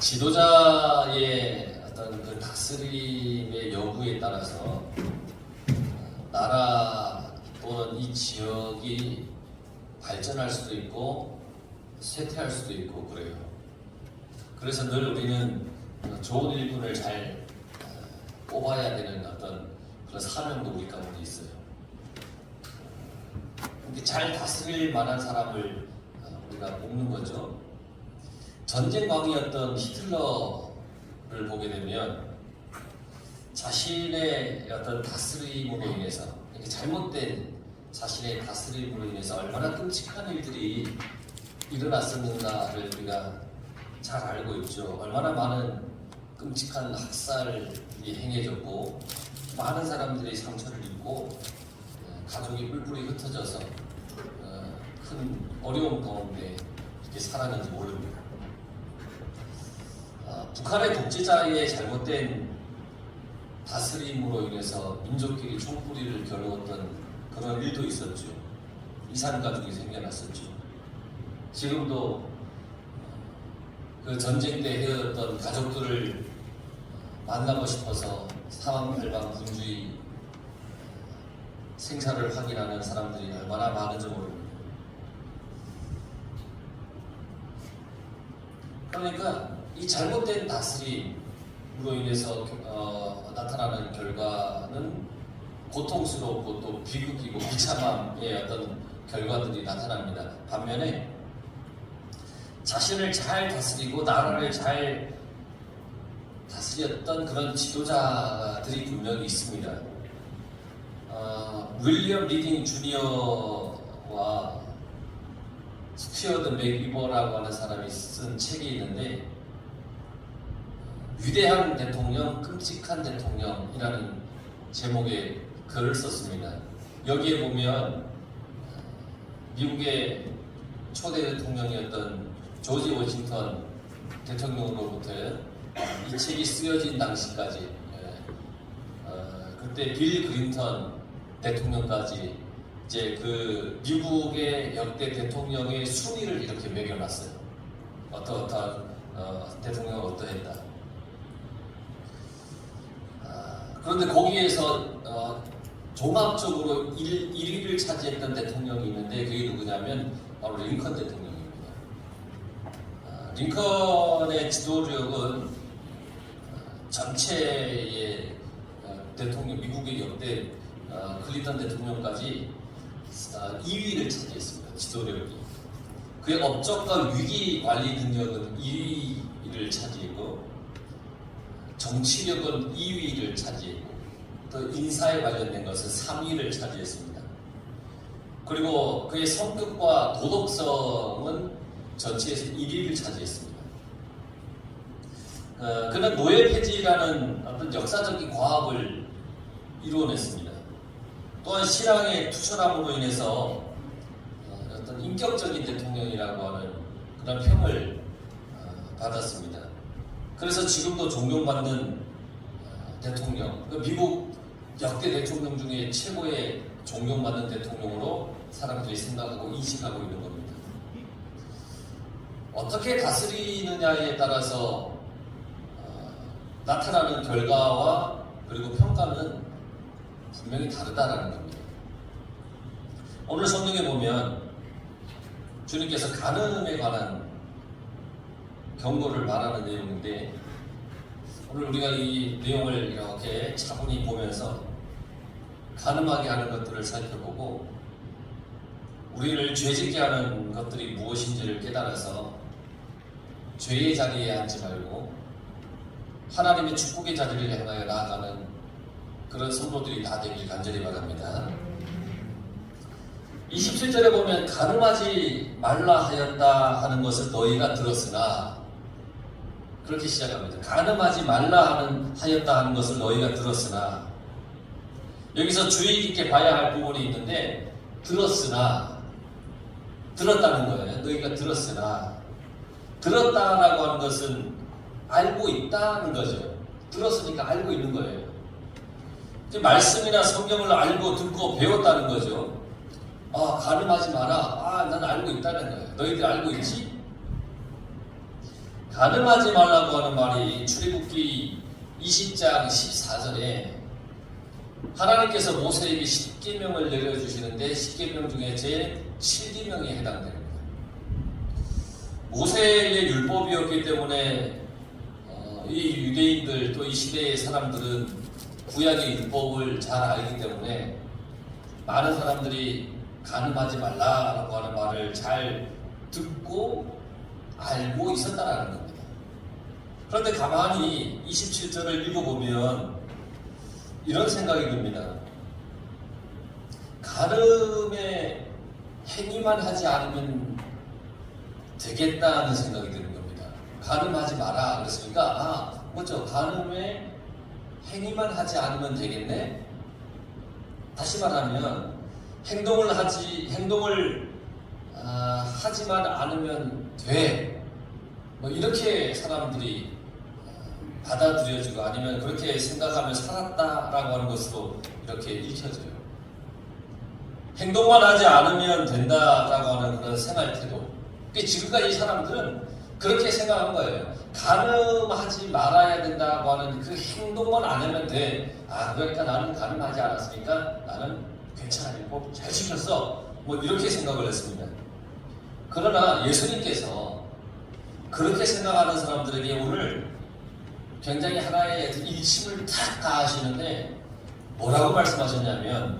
지도자의 어떤 그 다스림의 여부에 따라서 나라 또는 이 지역이 발전할 수도 있고 쇠퇴할 수도 있고 그래요. 그래서 늘 우리는 좋은 일꾼을 잘 뽑아야 되는 어떤 그런 사명도 우리 가운데 있어요. 잘 다스릴 만한 사람을 우리가 뽑는 거죠. 전쟁 광이었던 히틀러를 보게 되면 자신의 어떤 다스림으로 인해서 이렇게 잘못된 자신의 다스림으로 인해서 얼마나 끔찍한 일들이 일어났었는가를 우리가 잘 알고 있죠. 얼마나 많은 끔찍한 학살이 행해졌고 많은 사람들이 상처를 입고 가족이 뿔뿔이 흩어져서 큰 어려움 가운데 이렇게 살았는지 모릅니다. 북한의 독재자의 잘못된 다스림으로 인해서 민족끼리 총뿌리를 겨루었던 그런 일도 있었죠. 이산 가족이 생겨났었죠. 지금도 그 전쟁 때 헤어졌던 가족들을 만나고 싶어서 사방팔방 분주히 생사를 확인하는 사람들이 얼마나 많은지 모릅니다. 그러니까 이 잘못된 다스림으로 인해서 나타나는 결과는 고통스럽고 또 비극이고 비참함의 어떤 결과들이 나타납니다. 반면에 자신을 잘 다스리고 나라를 잘 다스렸던 그런 지도자들이 분명히 있습니다. 윌리엄 리딩 주니어와 스튜어트 맥이버라고 하는 사람이 쓴 책이 있는데 위대한 대통령, 끔찍한 대통령이라는 제목의 글을 썼습니다. 여기에 보면 미국의 초대 대통령이었던 조지 워싱턴 대통령으로부터 이 책이 쓰여진 당시까지 그때 빌 클린턴 대통령까지 이제 그 미국의 역대 대통령의 순위를 이렇게 매겨놨어요. 어떠한 대통령은 어떠했다. 그런데 거기에서 종합적으로 1위를 차지했던 대통령이 있는데 그게 누구냐면 바로 링컨 대통령입니다. 링컨의 지도력은 전체의 대통령, 미국의 역대 클린턴 대통령까지 2위를 차지했습니다. 지도력이. 그의 업적과 위기 관리 능력은 2위를 차지했고 정치력은 2위를 차지했고 또 인사에 관련된 것은 3위를 차지했습니다. 그리고 그의 성격과 도덕성은 전체에서 1위를 차지했습니다. 그는 노예 폐지라는 어떤 역사적인 과업을 이루어냈습니다. 또한 신앙의 투철함으로 인해서 어떤 인격적인 대통령이라고 하는 그런 평을 받았습니다. 그래서 지금도 존경받는 대통령, 미국 역대 대통령 중에 최고의 존경받는 대통령으로 사람들이 생각하고 인식하고 있는 겁니다. 어떻게 다스리느냐에 따라서 나타나는 결과와 그리고 평가는 분명히 다르다라는 겁니다. 오늘 성경에 보면 주님께서 간음에 관한 경고를 말하는 내용인데 오늘 우리가 이 내용을 이렇게 차분히 보면서 간음하게 하는 것들을 살펴보고 우리를 죄짓게 하는 것들이 무엇인지를 깨달아서 죄의 자리에 앉지 말고 하나님의 축복의 자리를 향하여 나아가는 그런 성도들이 다 되길 간절히 바랍니다. 27절에 보면 간음하지 말라 하였다 하는 것을 너희가 들었으나 그렇게 시작합니다. 간음하지 말라 하였다 하는 것을 너희가 들었으나 여기서 주의 깊게 봐야 할 부분이 있는데 들었으나 들었다는 거예요. 너희가 들었으나 들었다라고 하는 것은 알고 있다는 거죠. 들었으니까 알고 있는 거예요. 말씀이나 성경을 알고 듣고 배웠다는 거죠. 간음하지 마라. 난 알고 있다는 거예요. 너희들 알고 있지? 가늠하지 말라고 하는 말이 출애굽기 20장 14절에 하나님께서 모세에게 10계명을 내려주시는데 10계명 중에 제 7계명에 해당됩니다. 모세의 율법이었기 때문에 이 유대인들 또 이 시대의 사람들은 구약의 율법을 잘 알기 때문에 많은 사람들이 가늠하지 말라라고 하는 말을 잘 듣고 알고 있었다라는 겁니다. 그런데 가만히 27절을 읽어보면 이런 생각이 듭니다. 가늠의 행위만 하지 않으면 되겠다는 생각이 드는 겁니다. 가늠하지 마라 그랬으니까 뭐죠? 가늠의 행위만 하지 않으면 되겠네? 다시 말하면 행동을 하지만 않으면 돼. 뭐 이렇게 사람들이 받아들여지고 아니면 그렇게 생각하며 살았다라고 하는 것으로 이렇게 읽혀져요. 행동만 하지 않으면 된다라고 하는 그런 생활 태도. 지금까지 이 사람들은 그렇게 생각한 거예요. 가늠하지 말아야 된다고 하는 그 행동만 안 하면 돼. 그러니까 나는 가늠하지 않았으니까 나는 괜찮아. 뭐 잘 지켰어. 뭐 이렇게 생각을 했습니다. 그러나 예수님께서 그렇게 생각하는 사람들에게 오늘 굉장히 하나의 일침을 탁 가하시는데 뭐라고 말씀하셨냐면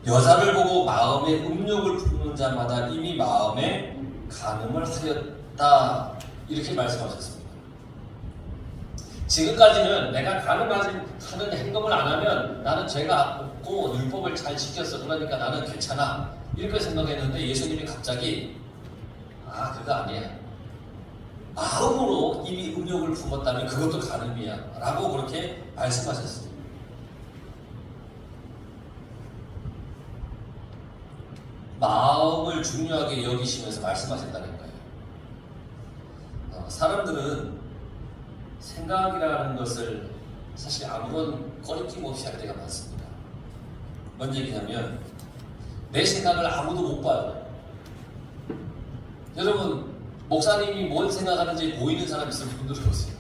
여자를 보고 마음에 음욕을 품는 자마다 이미 마음에 간음을 하였다 이렇게 말씀하셨습니다. 지금까지는 내가 가늠하는 행동을 안 하면 나는 죄가 없고 율법을 잘 지켰어. 그러니까 나는 괜찮아. 이렇게 생각했는데 예수님이 갑자기 그거 아니야. 마음으로 이미 음욕을 품었다면 그것도 가늠이야 라고 그렇게 말씀하셨습니다. 마음을 중요하게 여기시면서 말씀하셨다는 거예요. 사람들은 생각이라는 것을 사실 아무런 꺼리낌 없이 할 때가 많습니다. 뭔 얘기냐면 내 생각을 아무도 못 봐요. 여러분 목사님이 뭔 생각하는지 보이는 사람 있으면 눈으로 보세요.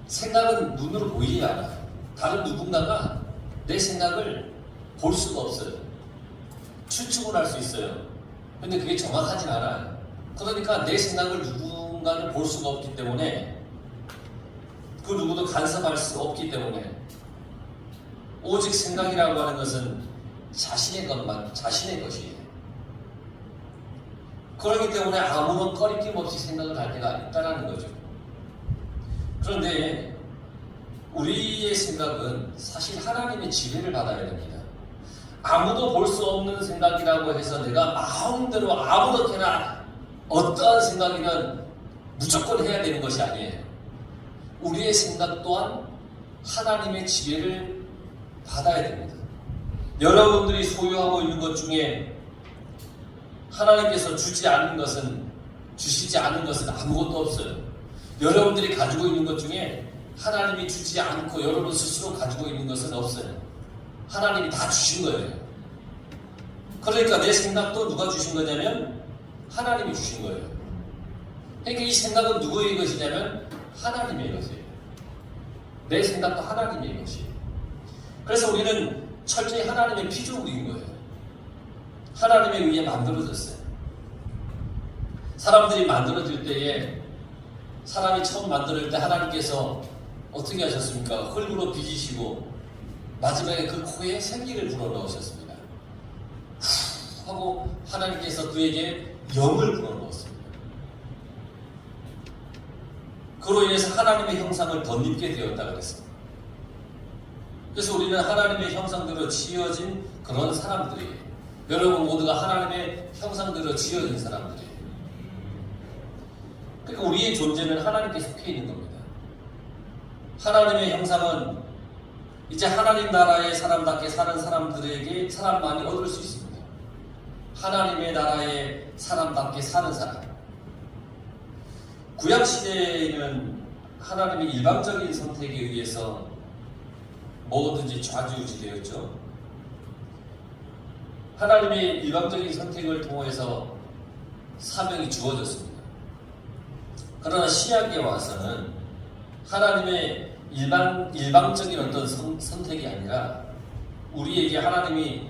생각은 눈으로 보이지 않아요. 다른 누군가가 내 생각을 볼 수가 없어요. 추측을 할 수 있어요. 근데 그게 정확하진 않아요. 그러니까 내 생각을 누군가는 볼 수가 없기 때문에 그 누구도 간섭할 수 없기 때문에 오직 생각이라고 하는 것은 자신의 것이에요. 그렇기 때문에 아무런 꺼리낌 없이 생각을 할 때가 있다는 거죠. 그런데 우리의 생각은 사실 하나님의 지배를 받아야 됩니다. 아무도 볼 수 없는 생각이라고 해서 내가 마음대로 아무렇게나 어떠한 생각이든 무조건 해야 되는 것이 아니에요. 우리의 생각 또한 하나님의 지배를 받아야 됩니다. 여러분들이 소유하고 있는 것 중에 하나님께서 주시지 않은 것은 아무것도 없어요. 여러분들이 가지고 있는 것 중에 하나님이 주지 않고 여러분 스스로 가지고 있는 것은 없어요. 하나님이 다 주신 거예요. 그러니까 내 생각도 누가 주신 거냐면 하나님이 주신 거예요. 그러니까 이 생각은 누구의 것이냐면 하나님의 것이에요. 내 생각도 하나님의 것이에요. 그래서 우리는 철저히 하나님의 피조물인 거예요. 하나님에 의해 만들어졌어요. 사람들이 만들어질 때에 사람이 처음 만들 때 하나님께서 어떻게 하셨습니까? 흙으로 빚으시고 마지막에 그 코에 생기를 불어넣으셨습니다. 후 하고 하나님께서 그에게 영을 불어넣었습니다. 그로 인해서 하나님의 형상을 덧입게 되었다고 했습니다. 그래서 우리는 하나님의 형상대로 지어진 그런 사람들이에요. 여러분 모두가 하나님의 형상대로 지어진 사람들이에요. 그러니까 우리의 존재는 하나님께 속해 있는 겁니다. 하나님의 형상은 이제 하나님 나라의 사람답게 사는 사람들에게 사람만이 얻을 수 있습니다. 하나님의 나라의 사람답게 사는 사람. 구약시대에는 하나님의 일방적인 선택에 의해서 뭐든지 좌지우지되었죠. 하나님의 일방적인 선택을 통해서 사명이 주어졌습니다. 그러나 신약에 와서는 하나님의 일방적인 어떤 선택이 아니라 우리에게 하나님이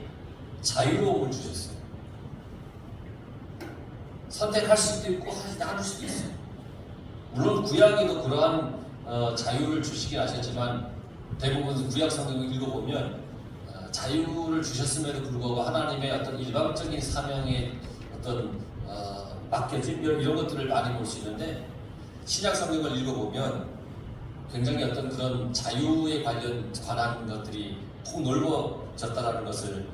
자유로움을 주셨어요. 선택할 수도 있고 하지 않을 수도 있어요. 물론 구약에도 그러한 자유를 주시긴 하셨지만 대부분 구약 성경을 읽어보면 자유를 주셨음에도 불구하고 하나님의 어떤 일방적인 사명의 어떤 맡겨짐 이런 것들을 많이 볼 수 있는데 신약 성경을 읽어보면 굉장히 어떤 그런 자유에 관한 것들이 폭 넓어졌다는 것을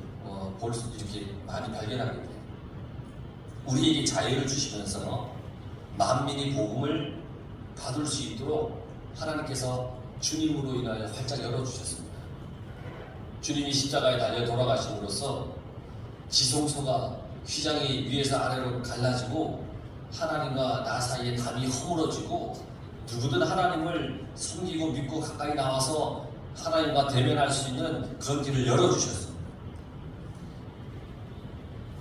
볼 수 이렇게 많이 발견하게 돼요. 우리에게 자유를 주시면서 만민이 복음을 받을 수 있도록 하나님께서 주님으로 인하여 활짝 열어주셨습니다. 주님이 십자가에 달려 돌아가심으로써 지성소가 휘장이 위에서 아래로 갈라지고 하나님과 나 사이에 담이 허물어지고 누구든 하나님을 숨기고 믿고 가까이 나와서 하나님과 대면할 수 있는 그런 길을 열어주셨습니다.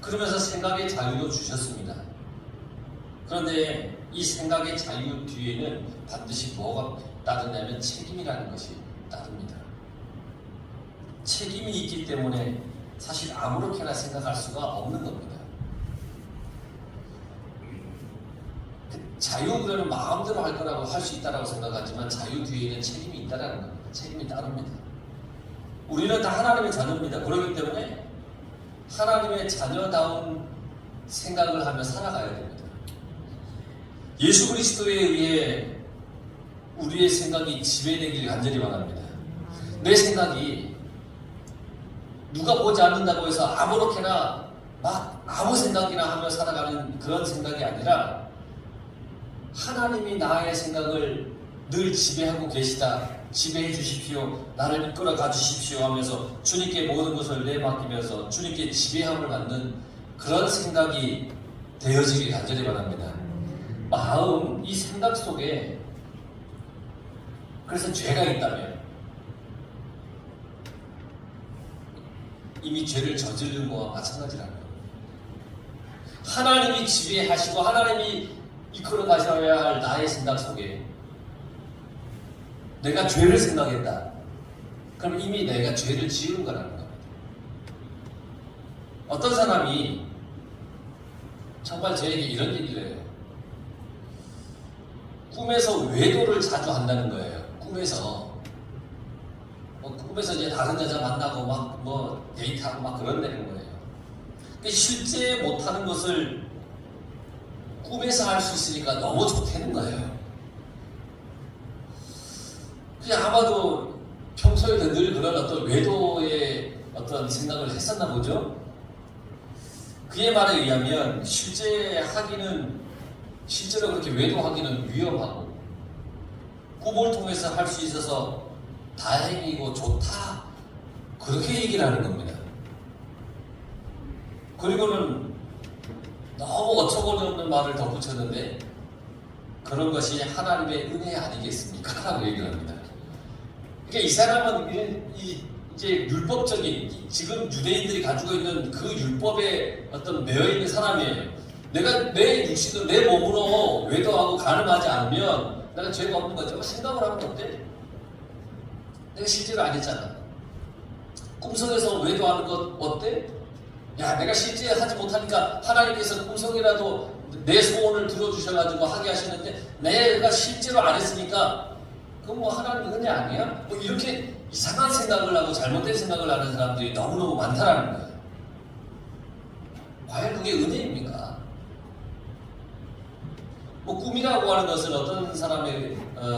그러면서 생각의 자유도 주셨습니다. 그런데 이 생각의 자유 뒤에는 반드시 뭐가 따르냐면 책임이라는 것이 따릅니다. 책임이 있기 때문에 사실 아무렇게나 생각할 수가 없는 겁니다. 자유 그러면 마음대로 할 거라고 할 수 있다라고 생각하지만 자유 뒤에는 책임이 있다라는 겁니다. 책임이 따릅니다. 우리는 다 하나님의 자녀입니다. 그렇기 때문에 하나님의 자녀다운 생각을 하며 살아가야 됩니다. 예수 그리스도에 의해 우리의 생각이 지배되기를 간절히 바랍니다. 내 생각이 누가 보지 않는다고 해서 아무렇게나 막 아무 생각이나 하며 살아가는 그런 생각이 아니라 하나님이 나의 생각을 늘 지배하고 계시다. 지배해 주십시오. 나를 이끌어 가주십시오 하면서 주님께 모든 것을 내맡기면서 주님께 지배함을 받는 그런 생각이 되어지길 간절히 바랍니다. 마음, 이 생각 속에 그래서 죄가 있다면 이미 죄를 저지른 거와 마찬가지라는 거예요. 하나님이 지배하시고 하나님이 이끌어 가셔야 할 나의 생각 속에 내가 죄를 생각했다. 그럼 이미 내가 죄를 지은 거라는 겁니다. 어떤 사람이 정말 저에게 이런 얘기를 해요. 꿈에서 외도를 자주 한다는 거예요. 꿈에서 이제 다른 여자 만나고 막 데이트하고 막 그런다는 거예요. 실제 못하는 것을 꿈에서 할 수 있으니까 너무 좋다는 거예요. 그냥 아마도 평소에도 늘 그런 어떤 외도의 어떤 생각을 했었나 보죠. 그의 말에 의하면 실제로 그렇게 외도하기는 위험하고 꿈을 통해서 할 수 있어서 다행이고 좋다 그렇게 얘기를 하는 겁니다. 그리고는 너무 어처구니없는 말을 덧붙였는데 그런 것이 하나님의 은혜 아니겠습니까? 라고 얘기를 합니다. 그러니까 이 사람은 이제 율법적인 지금 유대인들이 가지고 있는 그 율법에 어떤 매여있는 사람이에요. 내가 내 육신으로 내 몸으로 외도하고 간음하지 않으면 내가 죄가 없는 거죠. 생각을 하면 어때? 내가 실제로 안 했잖아. 꿈속에서 외도하는 것 어때? 야, 내가 실제 하지 못하니까 하나님께서 꿈속이라도 내 소원을 들어주셔가지고 하게 하시는데 내가 실제로 안 했으니까 그건 뭐 하나님 은혜 아니야? 뭐 이렇게 이상한 생각을 하고 잘못된 생각을 하는 사람들이 너무너무 많다라는 거예요. 과연 그게 은혜입니까? 뭐 꿈이라고 하는 것은 어떤 사람의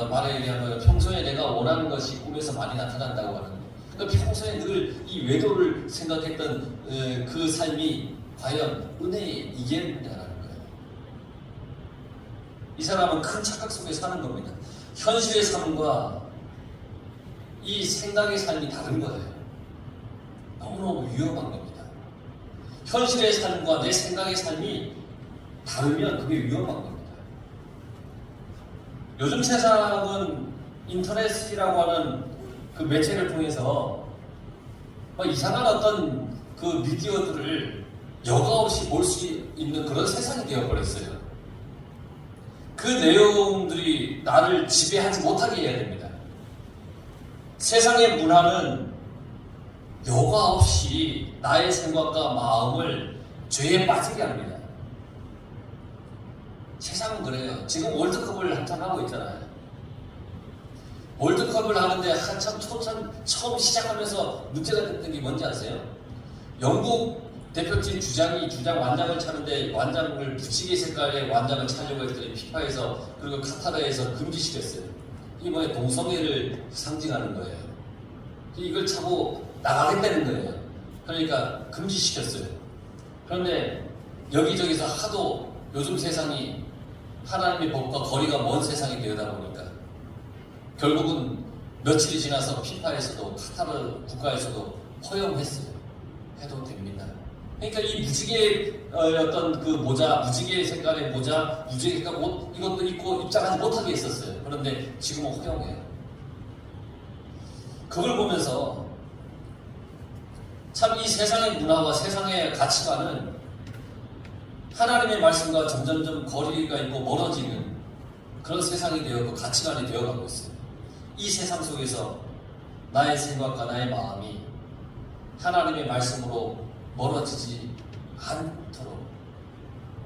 말에 의하면 평소에 내가 원하는 것이 꿈에서 많이 나타난다고 하는 거예요. 그러니까 평소에 늘 이 외도를 생각했던 그 삶이 과연 은혜의 이겠느냐라는 거예요. 이 사람은 큰 착각 속에 사는 겁니다. 현실의 삶과 이 생각의 삶이 다른 거예요. 너무너무 위험한 겁니다. 현실의 삶과 내 생각의 삶이 다르면 그게 위험한 겁니다. 요즘 세상은 인터넷이라고 하는 그 매체를 통해서 이상한 어떤 그 미디어들을 여과 없이 볼 수 있는 그런 세상이 되어버렸어요. 그 내용들이 나를 지배하지 못하게 해야 됩니다. 세상의 문화는 여과 없이 나의 생각과 마음을 죄에 빠지게 합니다. 세상은 그래요. 지금 월드컵을 한참 하고 있잖아요. 월드컵을 하는데 한참 처음 시작하면서 문제가 됐던 게 뭔지 아세요? 영국 대표팀 주장 완장을 차는데 완장을 무지개 색깔의 완장을 차려고 했더니 피파에서 그리고 카타르에서 금지시켰어요. 이게 뭐예요? 동성애를 상징하는 거예요. 이걸 차고 나가겠다는 거예요. 그러니까 금지시켰어요. 그런데 여기저기서 하도 요즘 세상이 하나님의 법과 거리가 먼 세상이 되다 보니까 결국은 며칠이 지나서 피파에서도 카타르 국가에서도 허용했어요. 해도 됩니다. 그러니까 이 무지개 어떤 그 모자, 무지개 색깔의 모자, 무지개 색깔 옷 이것도 입고 입장하지 못하게 했었어요. 그런데 지금은 허용해요. 그걸 보면서 참 이 세상의 문화와 세상의 가치관은 하나님의 말씀과 점점점 거리가 있고 멀어지는 그런 세상이 되었고 가치관이 되어가고 있어요. 이 세상 속에서 나의 생각과 나의 마음이 하나님의 말씀으로 멀어지지 않도록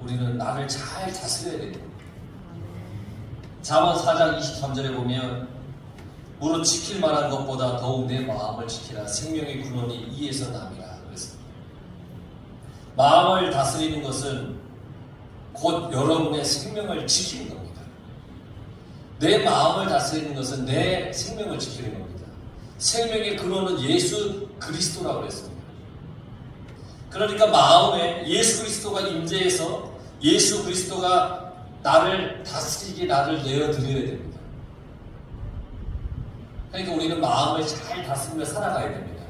우리는 나를 잘 다스려야 됩니다. 잠언 4장 23절에 보면 무릇 지킬 만한 것보다 더욱 내 마음을 지키라. 생명의 근원이 이에서 남이라 그랬습니다. 마음을 다스리는 것은 곧 여러분의 생명을 지키는 겁니다. 내 마음을 다스리는 것은 내 생명을 지키는 겁니다. 생명의 근원은 예수 그리스도라고 그랬습니다. 그러니까 마음에 예수 그리스도가 임재해서 예수 그리스도가 나를 다스리게 나를 내어드려야 됩니다. 그러니까 우리는 마음을 잘 다스리며 살아가야 됩니다.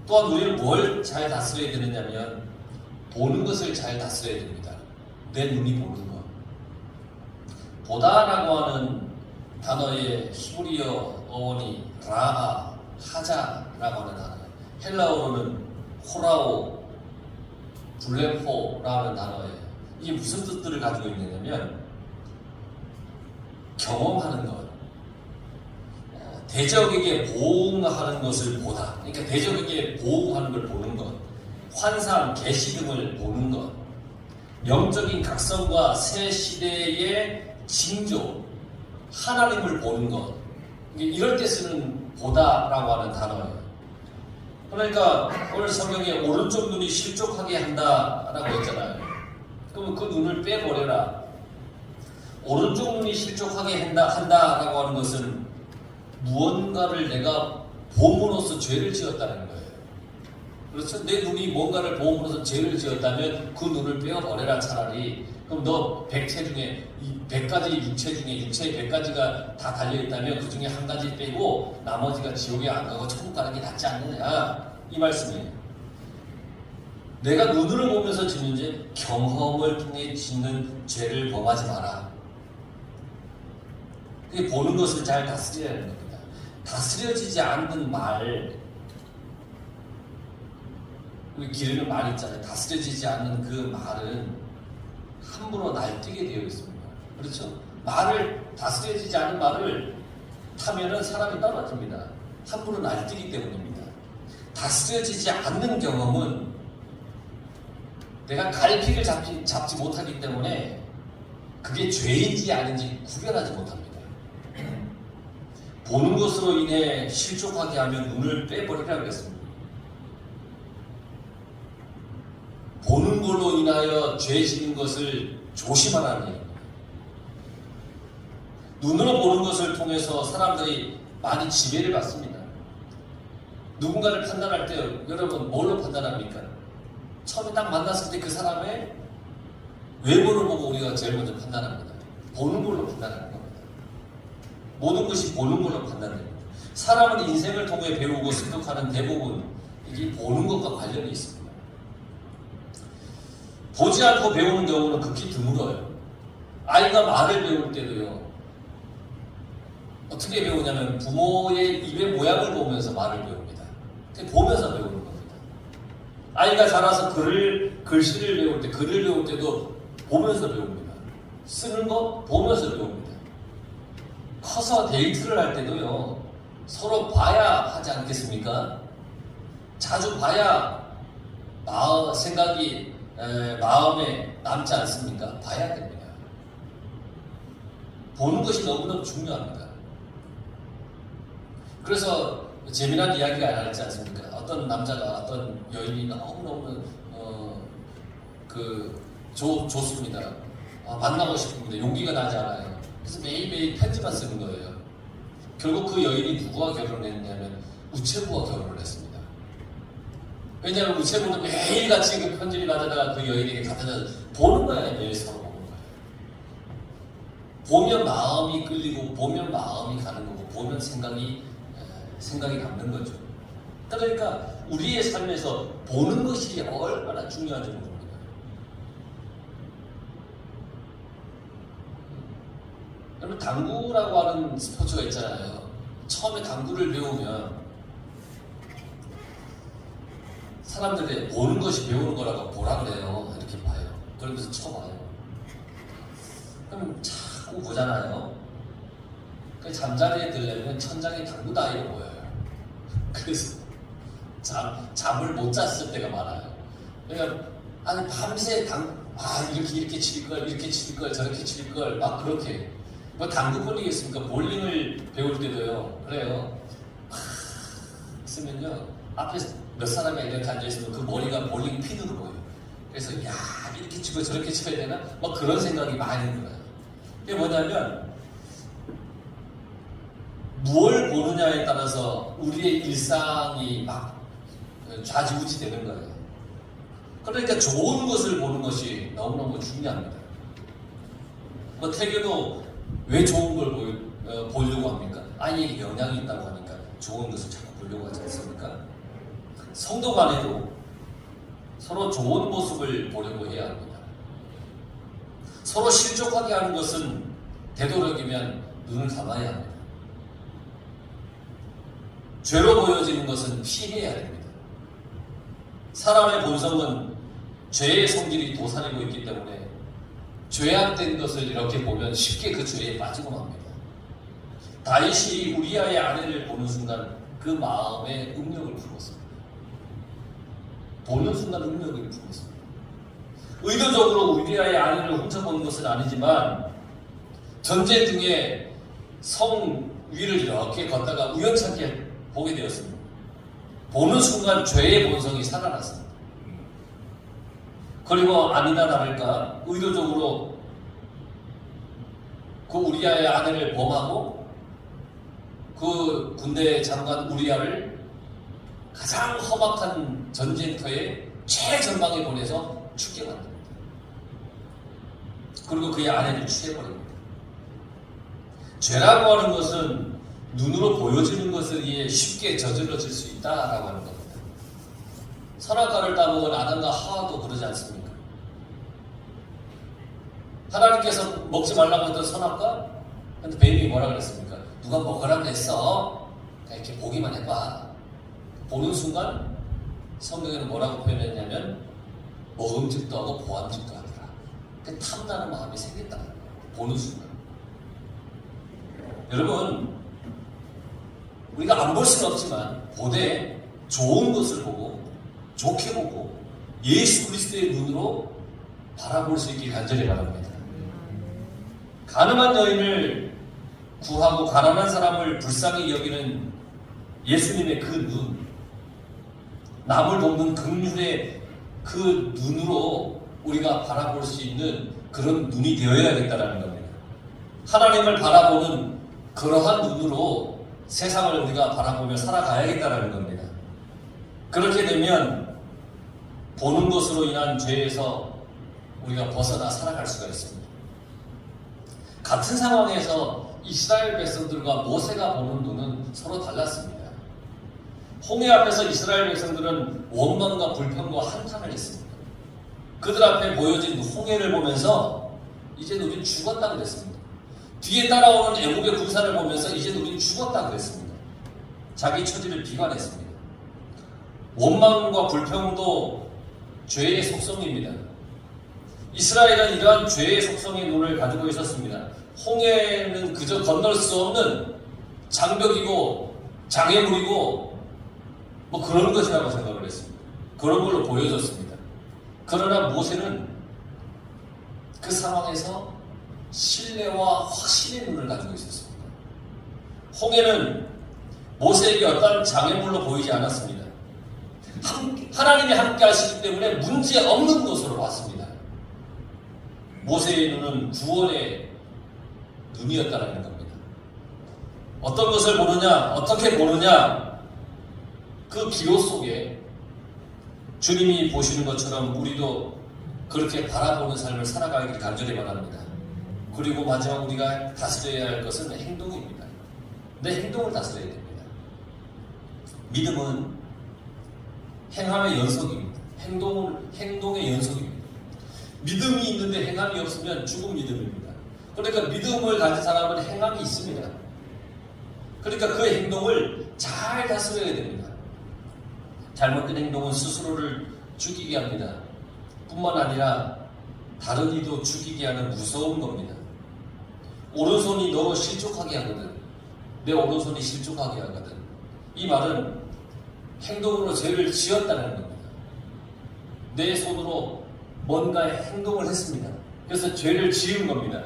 또한 우리는 뭘 잘 다스려야 되느냐면 보는 것을 잘 다스려야 됩니다. 내 눈이 보는 것. 보다라고 하는 단어의 히브리어 어원이 라하, 하자라고 하는 단어예요. 헬라어로는 호라오, 블레포라는 단어예요. 이게 무슨 뜻들을 가지고 있느냐면 경험하는 것, 대적에게 보응하는 것을 보다. 그러니까 대적에게 보응하는 걸 보는 것, 환상, 계시 등을 보는 것, 영적인 각성과 새 시대의 징조, 하나님을 보는 것. 이럴 때 쓰는 보다라고 하는 단어예요. 그러니까 오늘 성경에 오른쪽 눈이 실족하게 한다라고 했잖아요. 그러면 그 눈을 빼버려라. 오른쪽 눈이 실족하게 한다라고 하는 것은 무언가를 내가 봄으로써 죄를 지었다는 거예요. 그렇죠? 내 눈이 뭔가를 봄으로써 죄를 지었다면 그 눈을 빼어버려라 차라리. 그럼 너 100채 중에 100가지 육체 중에 육체의 100가지가 다 달려있다면 그 중에 한 가지 빼고 나머지가 지옥에 안 가고 천국 가는 게 낫지 않느냐 이 말씀이에요. 내가 눈으로 보면서 짓는 죄, 경험을 통해 짓는 죄를 범하지 마라. 그게 보는 것을 잘 다스려야 하는 겁니다. 다스려지지 않는 말, 우리 기르는 말 있잖아요. 다스려지지 않는 그 말은 함부로 날뛰게 되어 있습니다. 그렇죠? 말을 다스려지지 않은 말을 타면은 사람이 떨어집니다. 함부로 날뛰기 때문입니다. 다스려지지 않는 경험은 내가 갈피를 잡지 못하기 때문에 그게 죄인지 아닌지 구별하지 못합니다. 보는 것으로 인해 실족하게 하면 눈을 빼버리라고 했습니다. 보는 걸로 인하여 죄 지는 것을 조심하라는 얘기입니다. 눈으로 보는 것을 통해서 사람들이 많이 지배를 받습니다. 누군가를 판단할 때 여러분 뭘로 판단합니까? 처음에 딱 만났을 때 그 사람의 외모를 보고 우리가 제일 먼저 판단합니다. 보는 걸로 판단하는 겁니다. 모든 것이 보는 걸로 판단됩니다. 사람은 인생을 통해 배우고 습득하는 대부분 이게 보는 것과 관련이 있습니다. 보지 않고 배우는 경우는 극히 드물어요. 아이가 말을 배울 때도요. 어떻게 배우냐면 부모의 입의 모양을 보면서 말을 배웁니다. 보면서 배우는 겁니다. 아이가 자라서 글씨를 배울 때, 글을 배울 때도 보면서 배웁니다. 쓰는 거 보면서 배웁니다. 커서 데이트를 할 때도요, 서로 봐야 하지 않겠습니까? 자주 봐야 생각이 마음에 남지 않습니까? 봐야 됩니다. 보는 것이 너무너무 중요합니다. 그래서 재미난 이야기가 하나 있지 않습니까? 어떤 남자가 어떤 여인이 너무너무 좋습니다. 만나고 싶습니다. 용기가 나지 않아요. 그래서 매일매일 편지만 쓰는 거예요. 결국 그 여인이 누구와 결혼했냐면 우체부와 결혼을 했습니다. 왜냐하면 우체부는 매일같이 그 편지를 가져다가 그 여인에게 갖다가 보는 거예요. 매일 서로 보는 거예요. 보면 마음이 끌리고 보면 마음이 가는 거고 보면 생각이 남는 거죠. 그러니까 우리의 삶에서 보는 것이 얼마나 중요한지 모릅니다. 여러분, 당구라고 하는 스포츠가 있잖아요. 처음에 당구를 배우면 사람들이 보는 것이 배우는 거라고 보라 그래요. 이렇게 봐요. 그러면서 쳐봐요. 그럼 자꾸 보잖아요. 그 잠자리에 들려면 천장에 당구 따위로 보여요. 그래서 잠을 못 잤을 때가 많아요. 그러니까 아니 밤새 이렇게 칠 걸 저렇게 칠 걸 막 그렇게. 뭐 당구뿐이겠습니까? 볼링을 배울 때도요. 그래요. 있으면요. 앞에 몇 사람이 이렇게 앉아있으면 그 머리가 볼링 핀으로 보여요. 그래서 이렇게 치고 저렇게 쳐야 되나? 막 그런 생각이 많이 들어요. 이게 뭐냐면 무엇을 보느냐에 따라서 우리의 일상이 막 좌지우지 되는 거예요. 그러니까 좋은 것을 보는 것이 너무너무 중요합니다. 뭐 태교도 왜 좋은 걸 보려고 합니까? 아이에게 영향이 있다고 하니까 좋은 것을 자꾸 보려고 하지 않습니까? 성도 간에도 서로 좋은 모습을 보려고 해야 합니다. 서로 실족하게 하는 것은 되도록이면 눈을 감아야 합니다. 죄로 보여지는 것은 피해야 됩니다. 사람의 본성은 죄의 성질이 도사리고 있기 때문에 죄악된 것을 이렇게 보면 쉽게 그 죄에 빠지고 맙니다. 다윗이 우리아의 아내를 보는 순간 그 마음에 음욕을 품었습니다. 보는 순간 음욕을 품었습니다. 의도적으로 우리아의 아내를 훔쳐보는 것은 아니지만 전쟁 중에 성 위를 이렇게 걷다가 우연찮게 보게 되었습니다. 보는 순간 죄의 본성이 살아났습니다. 그리고 아니나 다를까 의도적으로 그 우리아의 아내를 범하고 그 군대 장관 우리아를 가장 험악한 전쟁터의 최전방에 보내서 죽게 만듭니다. 그리고 그의 아내를 취해버립니다. 죄라고 하는 것은 눈으로 보여지는 것에 의해 쉽게 저질러질 수 있다라고 하는 겁니다. 선악과를 따먹은 아담과 하와도 그러지 않습니까? 하나님께서 먹지 말라고 했던 선악과? 근데 뱀이 뭐라 그랬습니까? 누가 먹으라고 했어? 그냥 이렇게 보기만 해봐. 보는 순간 성경에는 뭐라고 표현했냐면 먹음직도 하고 보암직도 하더라. 그 탐나는 마음이 생겼다. 보는 순간. 여러분, 우리가 안 볼 수는 없지만 보되 좋은 것을 보고 좋게 보고 예수 그리스도의 눈으로 바라볼 수 있길 간절히 바랍니다. 가늠한 여인을 구하고 가난한 사람을 불쌍히 여기는 예수님의 그 눈, 남을 돕는 긍휼의 그 눈으로 우리가 바라볼 수 있는 그런 눈이 되어야겠다는 겁니다. 하나님을 바라보는 그러한 눈으로 세상을 우리가 바라보며 살아가야겠다는 겁니다. 그렇게 되면 보는 것으로 인한 죄에서 우리가 벗어나 살아갈 수가 있습니다. 같은 상황에서 이스라엘 백성들과 모세가 보는 눈은 서로 달랐습니다. 홍해 앞에서 이스라엘 백성들은 원망과 불평과 한탄을 했습니다. 그들 앞에 보여진 홍해를 보면서 이제 우린 죽었다 그랬습니다. 뒤에 따라오는 애국의 군사를 보면서 이제 우린 죽었다 그랬습니다. 자기 처지를 비관했습니다. 원망과 불평도 죄의 속성입니다. 이스라엘은 이러한 죄의 속성의 눈을 가지고 있었습니다. 홍해는 그저 건널 수 없는 장벽이고 장애물이고 뭐 그런 것이라고 생각을 했습니다. 그런 걸로 보여졌습니다. 그러나 모세는 그 상황에서 신뢰와 확신의 눈을 가지고 있었습니다. 홍해는 모세에게 어떤 장애물로 보이지 않았습니다. 하나님이 함께 하시기 때문에 문제 없는 것으로 봤습니다. 모세의 눈은 구원의 눈이었다는 겁니다. 어떤 것을 보느냐, 어떻게 보느냐, 그 기호 속에 주님이 보시는 것처럼 우리도 그렇게 바라보는 삶을 살아가기를 간절히 바랍니다. 그리고 마지막 우리가 다스려야 할 것은 행동입니다. 내 행동을 다스려야 됩니다. 믿음은 행함의 연속입니다. 행동의 연속입니다. 믿음이 있는데 행함이 없으면 죽은 믿음입니다. 그러니까 믿음을 가진 사람은 행함이 있습니다. 그러니까 그 행동을 잘 다스려야 됩니다. 잘못된 행동은 스스로를 죽이게 합니다. 뿐만 아니라 다른 이도 죽이게 하는 무서운 겁니다. 오른손이 너 실족하게 하거든. 내 오른손이 실족하게 하거든. 이 말은 행동으로 죄를 지었다는 겁니다. 내 손으로 뭔가 행동을 했습니다. 그래서 죄를 지은 겁니다.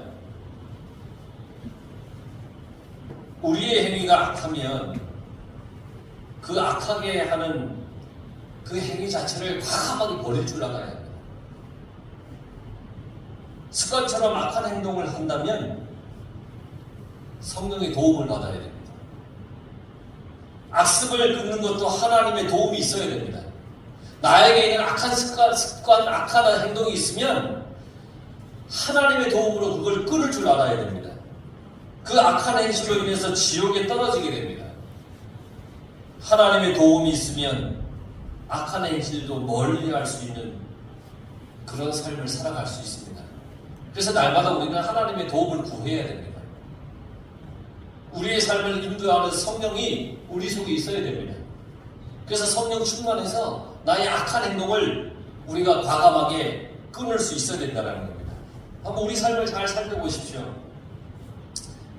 우리의 행위가 악하면 그 악하게 하는 그 행위 자체를 과감하게 버릴 줄 알아야 합니다. 습관처럼 악한 행동을 한다면 성령의 도움을 받아야 됩니다. 악습을 끊는 것도 하나님의 도움이 있어야 됩니다. 나에게 있는 악한 습관, 악한 행동이 있으면 하나님의 도움으로 그걸 끊을 줄 알아야 됩니다. 그 악한 행실로 인해서 지옥에 떨어지게 됩니다. 하나님의 도움이 있으면 악한 행실도 멀리 할 수 있는 그런 삶을 살아갈 수 있습니다. 그래서 날마다 우리는 하나님의 도움을 구해야 됩니다. 우리의 삶을 인도하는 성령이 우리 속에 있어야 됩니다. 그래서 성령 충만해서 나의 악한 행동을 우리가 과감하게 끊을 수 있어야 된다는 겁니다. 한번 우리 삶을 잘 살펴보십시오.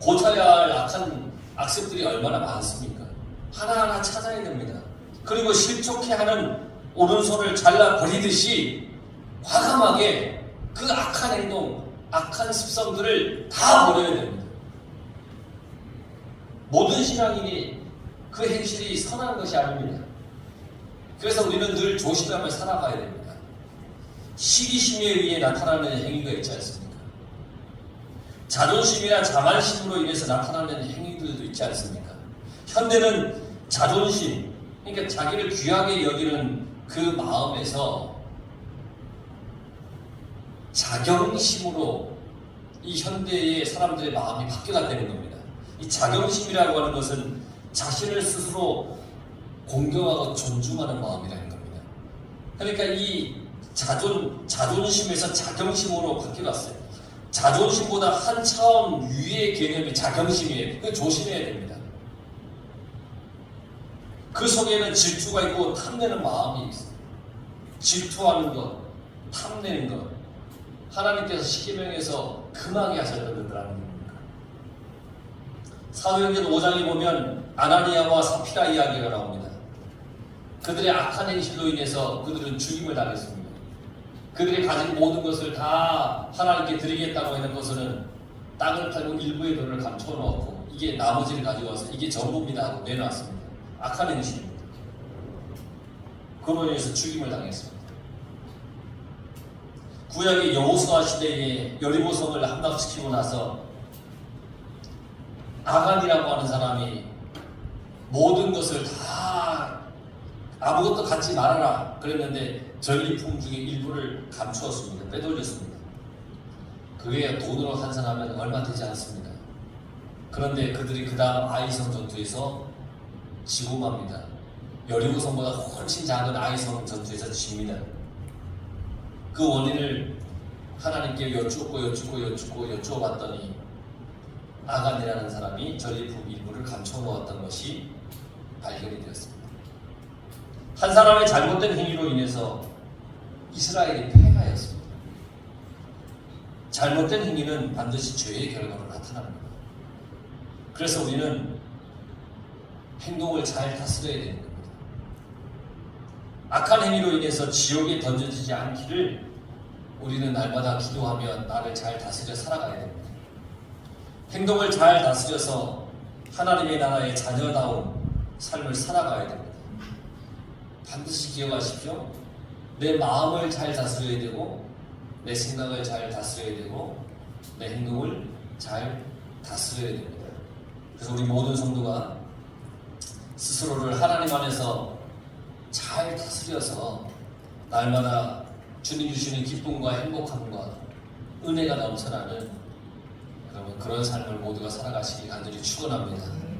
고쳐야 할 악한 악습들이 얼마나 많습니까? 하나하나 찾아야 됩니다. 그리고 실족해하는 오른손을 잘라버리듯이 과감하게 그 악한 행동, 악한 습성들을 다 버려야 됩니다. 모든 신앙인이 그 행실이 선한 것이 아닙니다. 그래서 우리는 늘 조심하며 살아가야 됩니다. 시기심에 의해 나타나는 행위가 있지 않습니까? 자존심이나 자만심으로 인해서 나타나는 행위들도 있지 않습니까? 현대는 자존심, 그러니까 자기를 귀하게 여기는 그 마음에서 자경심으로 이 현대의 사람들의 마음이 바뀌어가는 겁니다. 이 자경심이라고 하는 것은 자신을 스스로 공경하고 존중하는 마음이라는 겁니다. 그러니까 이 자존심에서 자경심으로 바뀌어갔어요. 자존심보다 한 차원 위의 개념이 자경심이에요. 그거 조심해야 됩니다. 그 속에는 질투가 있고 탐내는 마음이 있어요. 질투하는 것, 탐내는 것. 하나님께서 십계명에서 금하게 하셨다는 겁니다. 사도행전 5장에 보면 아나니아와 사피라 이야기가 나옵니다. 그들의 악한 행실로 인해서 그들은 죽임을 당했습니다. 그들이 가진 모든 것을 다 하나님께 드리겠다고 하는 것은 땅을 팔고 일부의 돈을 감춰 놓고 이게 나머지를 가져와서 이게 전부입니다 하고 내놨습니다. 악한 행실입니다. 그로 인해서 죽임을 당했습니다. 구약의 여호수아 시대에 여리고성을 함락시키고 나서 아간이라고 하는 사람이 모든 것을 다 아무것도 갖지 말아라 그랬는데 전리품 중에 일부를 감추었습니다. 빼돌렸습니다. 그게 돈으로 환산하면 얼마 되지 않습니다. 그런데 그들이 그 다음 아이성 전투에서 지고 맙니다. 여리고성보다 훨씬 작은 아이성 전투에서 집니다. 그 원인을 하나님께 여쭈어봤더니 아간이라는 사람이 전리품 일부를 감춰놓았던 것이 발견이 되었습니다. 한 사람의 잘못된 행위로 인해서 이스라엘이 패하였습니다. 잘못된 행위는 반드시 죄의 결과로 나타납니다. 그래서 우리는 행동을 잘 다스려야 되는 겁니다. 악한 행위로 인해서 지옥에 던져지지 않기를 우리는 날마다 기도하며 나를 잘 다스려 살아가야 됩니다. 행동을 잘 다스려서 하나님의 나라의 자녀다운 삶을 살아가야 됩니다. 반드시 기억하십시오. 내 마음을 잘 다스려야 되고, 내 생각을 잘 다스려야 되고, 내 행동을 잘 다스려야 됩니다. 그래서 우리 모든 성도가 스스로를 하나님 안에서 잘 다스려서 날마다 주님 주시는 기쁨과 행복함과 은혜가 넘쳐나는 그런 삶을 모두가 살아가시기 간절히 축원합니다.